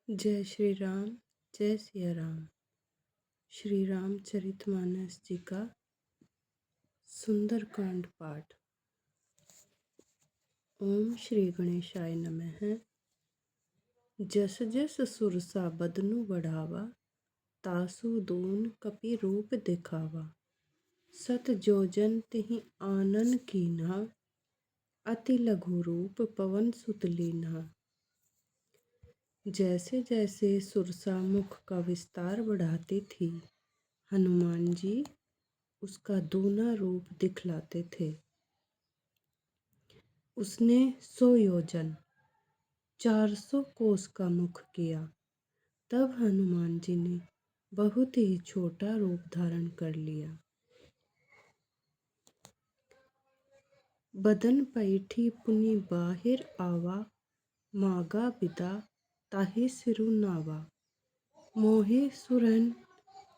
जय श्री राम। जय सिया राम। श्री रामचरितमानस जी का सुंदरकांड पाठ। ओम श्री गणेशाय नमः। जस जस सुरसा बदनु बढ़ावा, तासु दून कपि रूप दिखावा। सत जोजन तिहि आनन कीन्हा, अति लघु रूप पवन सुत लीन्हा। जैसे जैसे सुरसा मुख का विस्तार बढ़ाती थी, हनुमान जी उसका दूना रूप दिखलाते थे। उसने 100 योजन 400 कोस का मुख किया। तब हनुमान जी ने बहुत ही छोटा रूप धारण कर लिया। बदन पैठी पुनि बाहिर आवा, मागा बिदा ताहि सिरु नावा। मोहे सुरन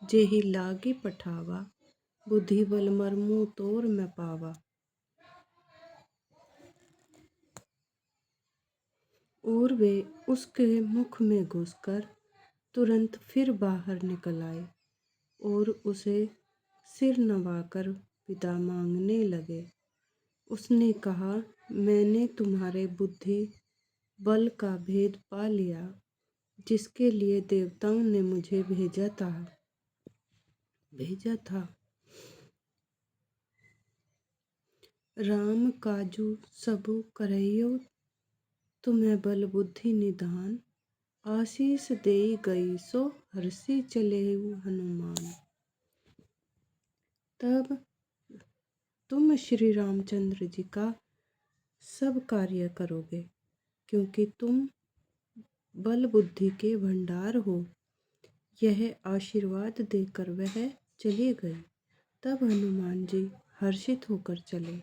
जेहि लागी पठावा, बुद्धि बल मरमु तोर मैं पावा। और वे उसके मुख में घुसकर तुरंत फिर बाहर निकल आए और उसे सिर नवाकर विदा मांगने लगे। उसने कहा, मैंने तुम्हारे बुद्धि बल का भेद पा लिया, जिसके लिए देवताओं ने मुझे भेजा था। राम काजू सबु करहियो, तुम्हें बल बुद्धि निधान। आशीष देई गई सो हर्षि चलेउ हनुमान। तब तुम श्री रामचंद्र जी का सब कार्य करोगे, क्योंकि तुम बल बुद्धि के भंडार हो। यह आशीर्वाद देकर वह चली गई। तब हनुमान जी हर्षित होकर चले।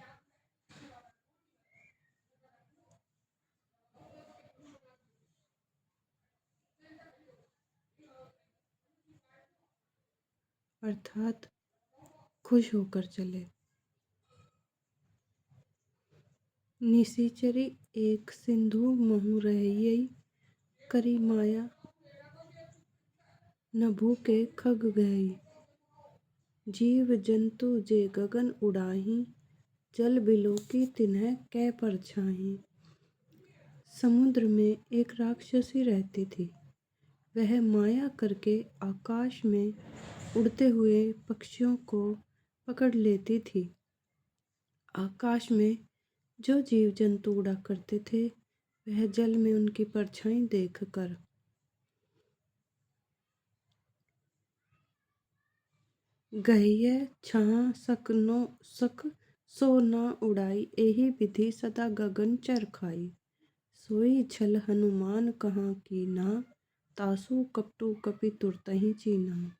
अर्थात खुश होकर चले। निशिचरी एक सिंधु महु रहियई, करी माया न भूखे खग गई। जीव जंतु जे गगन उड़ाही, जल बिलो की तिन्ह कै परछाही। समुद्र में एक राक्षसी रहती थी। वह माया करके आकाश में उड़ते हुए पक्षियों को पकड़ लेती थी। आकाश में जो जीव जंतु उड़ा करते थे, वह जल में उनकी परछाई देखकर गहिये छाह सक सो न उड़ाई, एहि विधि सदा गगन चर खाई। सोई छल हनुमान कहाँ कीन्हा, तासु कपटु कपि तुरतहि चीन्हा।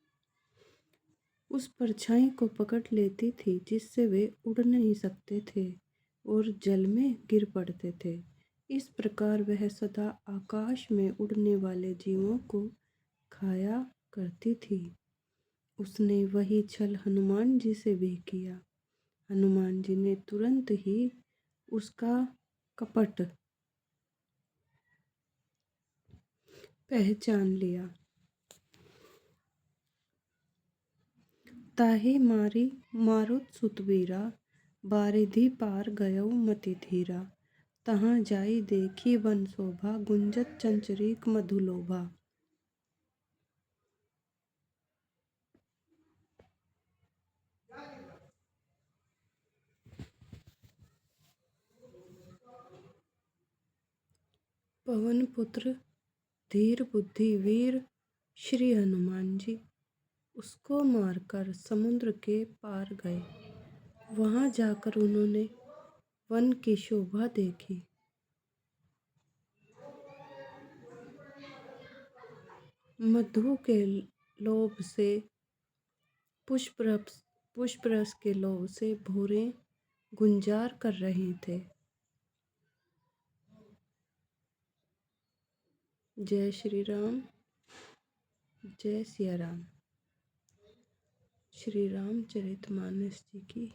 उस परछाई को पकड़ लेती थी, जिससे वे उड़ नहीं सकते थे और जल में गिर पड़ते थे। इस प्रकार वह सदा आकाश में उड़ने वाले जीवों को खाया करती थी। उसने वही छल हनुमान जी से भी किया। हनुमान जी ने तुरंत ही उसका कपट पहचान लिया। ताहि मारी मारुत सुतवीरा, बारिधि पार गयउ मति धीरा। तहाँ जाई देखी वन शोभा, गुंजत चंचरीक मधुलोभा। पवन पुत्र धीर बुद्धि वीर श्री हनुमान जी उसको मारकर समुद्र के पार गए। वहां जाकर उन्होंने वन की शोभा देखी। मधु के लोभ से पुष्प रस के लोभ से भौरे गुंजार कर रहे थे। जय श्री राम। जय सिया राम। श्री रामचरितमानस जी की